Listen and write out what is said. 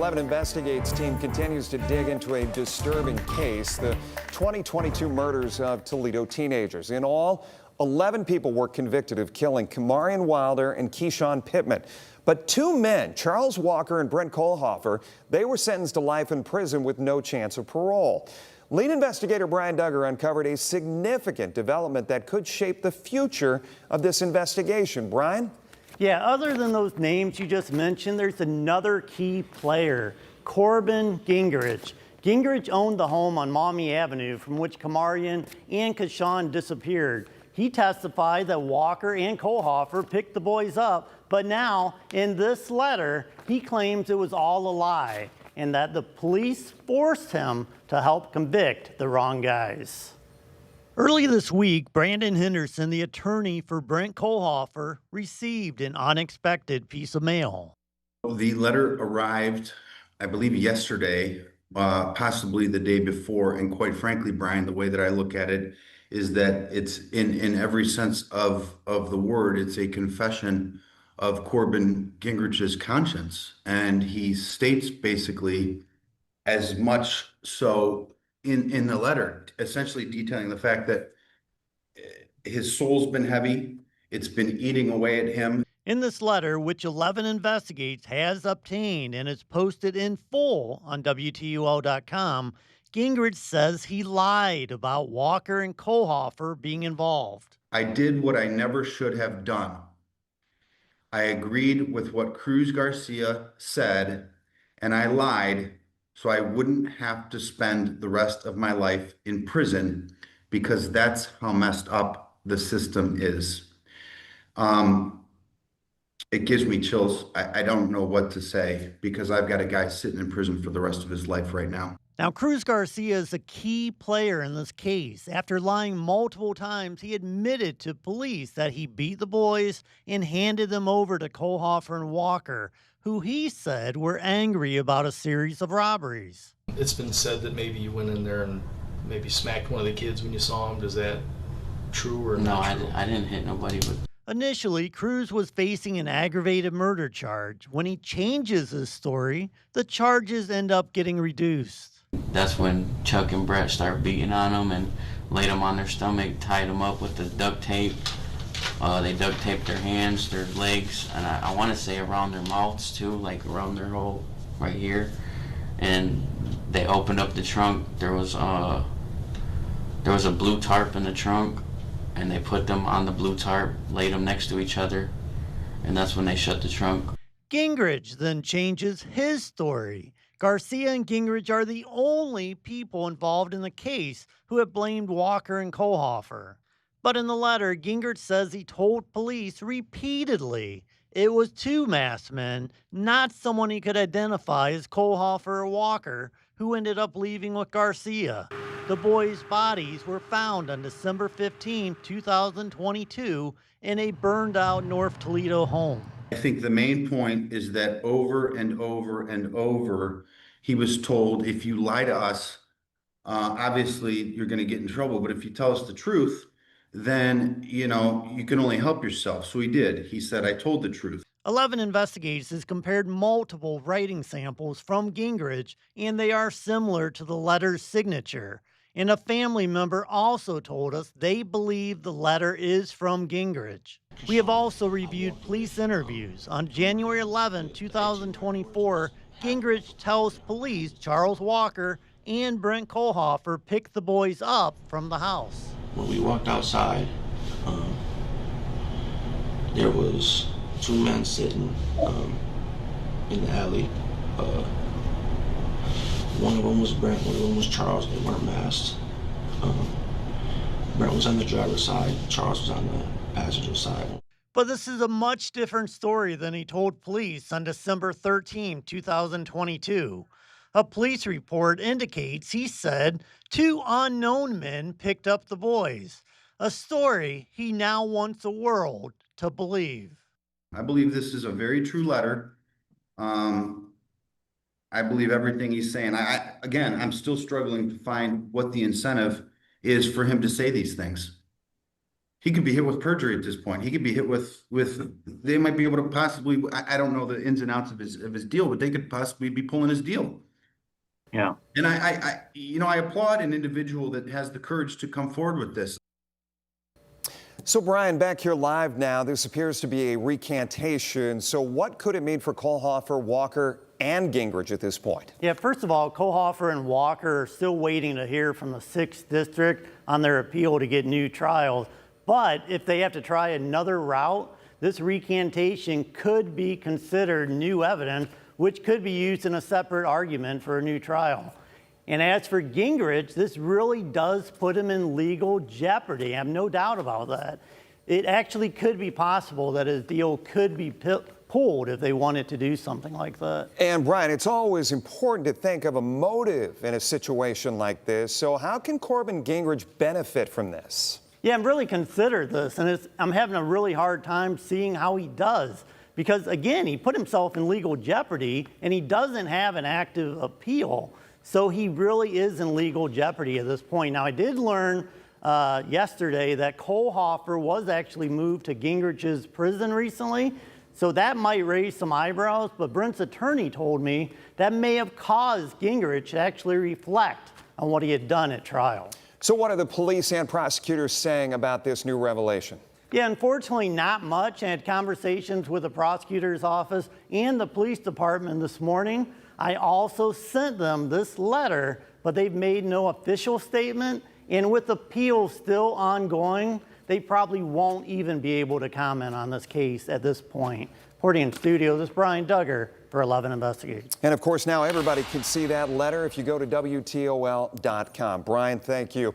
11 Investigates team continues to dig into a disturbing case, the 2022 murders of Toledo teenagers. In all, 11 people were convicted of killing Kamarion Wilder and Keyshawn Pittman. But two men, Charles Walker and Brent Kohlhofer, they were sentenced to life in prison with no chance of parole. Lead investigator Brian Duggar uncovered a significant development that could shape the future of this investigation. Brian? Yeah, other than those names you just mentioned, there's another key player, Corbin Gingrich. Gingrich owned the home on Maumee Avenue from which Kamarion and Keyshawn disappeared. He testified that Walker and Kohlhofer picked the boys up, but now in this letter, he claims it was all a lie and that the police forced him to help convict the wrong guys. Early this week, Brandon Henderson, the attorney for Brent Kohlhofer, received an unexpected piece of mail. The letter arrived, I believe, yesterday, possibly the day before. And quite frankly, Brian, the way that I look at it is that it's in every sense of the word, it's a confession of Corbin Gingrich's conscience. And he states basically as much so in the letter, essentially detailing the fact that his soul's been heavy. It's been eating away at him. In this letter, which 11 Investigates has obtained and is posted in full on WTUO.com, Gingrich says he lied about Walker and Kohlhofer being involved. I did what I never should have done. I agreed with what Cruz Garcia said, and I lied so I wouldn't have to spend the rest of my life in prison, because that's how messed up the system is. It gives me chills. I don't know what to say, because I've got a guy sitting in prison for the rest of his life right now. Now, Cruz Garcia is a key player in this case. After lying multiple times, he admitted to police that he beat the boys and handed them over to Kohlhofer and Walker, who he said were angry about a series of robberies. It's been said that maybe you went in there and maybe smacked one of the kids when you saw him. Is that true or not true? No, I didn't hit nobody. But initially, Cruz was facing an aggravated murder charge. When he changes his story, the charges end up getting reduced. that's when Chuck and Brett start beating on them and laid them on their stomach, tied them up with the duct tape. They duct taped their hands, their legs, and I want to say around their mouths too, like around their hole right here. And they opened up the trunk. There was a blue tarp in the trunk, and they put them on the blue tarp, laid them next to each other, and that's when they shut the trunk. Gingrich then changes his story. Garcia and Gingrich are the only people involved in the case who have blamed Walker and Kohlhofer. But in the letter, Gingrich says he told police repeatedly it was two masked men, not someone he could identify as Kohlhofer or Walker, who ended up leaving with Garcia. The boys' bodies were found on December 15, 2022, in a burned-out North Toledo home. I think the main point is that over and over and over, he was told, if you lie to us, obviously you're going to get in trouble. But if you tell us the truth, then, you can only help yourself. So he did. He said, I told the truth. 11 Investigates has compared multiple writing samples from Gingrich, and they are similar to the letter's signature. And a family member also told us they believe the letter is from Gingrich. We have also reviewed police interviews. On January 11, 2024, Gingrich tells police Charles Walker and Brent Kohlhofer picked the boys up from the house. When we walked outside, there was two men sitting in the alley. One of them was Brent, one of them was Charles. They weren't masked. Brent was on the driver's side, Charles was on the passenger side. But this is a much different story than he told police on December 13, 2022. A police report indicates he said two unknown men picked up the boys, a story he now wants the world to believe. I believe this is a very true letter. I believe everything he's saying. I'm still struggling to find what the incentive is for him to say these things. He could be hit with perjury at this point. He could be hit with they might be able to possibly, I don't know the ins and outs of his deal, but they could possibly be pulling his deal. Yeah. And I applaud an individual that has the courage to come forward with this. So, Brian, back here live now. This appears to be a recantation. So what could it mean for Kohlhofer, Walker, and Gingrich at this point? Yeah, first of all, Kohlhofer and Walker are still waiting to hear from the 6th District on their appeal to get new trials. But if they have to try another route, this recantation could be considered new evidence, which could be used in a separate argument for a new trial. And as for Gingrich, this really does put him in legal jeopardy. I have no doubt about that. It actually could be possible that his deal could be pulled if they wanted to do something like that. And Brian, it's always important to think of a motive in a situation like this. So how can Corbin Gingrich benefit from this? Yeah, I've really considered this, and I'm having a really hard time seeing how he does. Because again, he put himself in legal jeopardy, and he doesn't have an active appeal. So he really is in legal jeopardy at this point. Now, I did learn yesterday that Kohlhofer was actually moved to Gingrich's prison recently. So that might raise some eyebrows, but Brent's attorney told me that may have caused Gingrich to actually reflect on what he had done at trial. So what are the police and prosecutors saying about this new revelation? Yeah, unfortunately, not much. I had conversations with the prosecutor's office and the police department this morning. I also sent them this letter, but they've made no official statement. And with appeals still ongoing, they probably won't even be able to comment on this case at this point. Reporting in studio, this is Brian Duggar for 11 Investigates. And of course, now everybody can see that letter if you go to WTOL.com. Brian, thank you.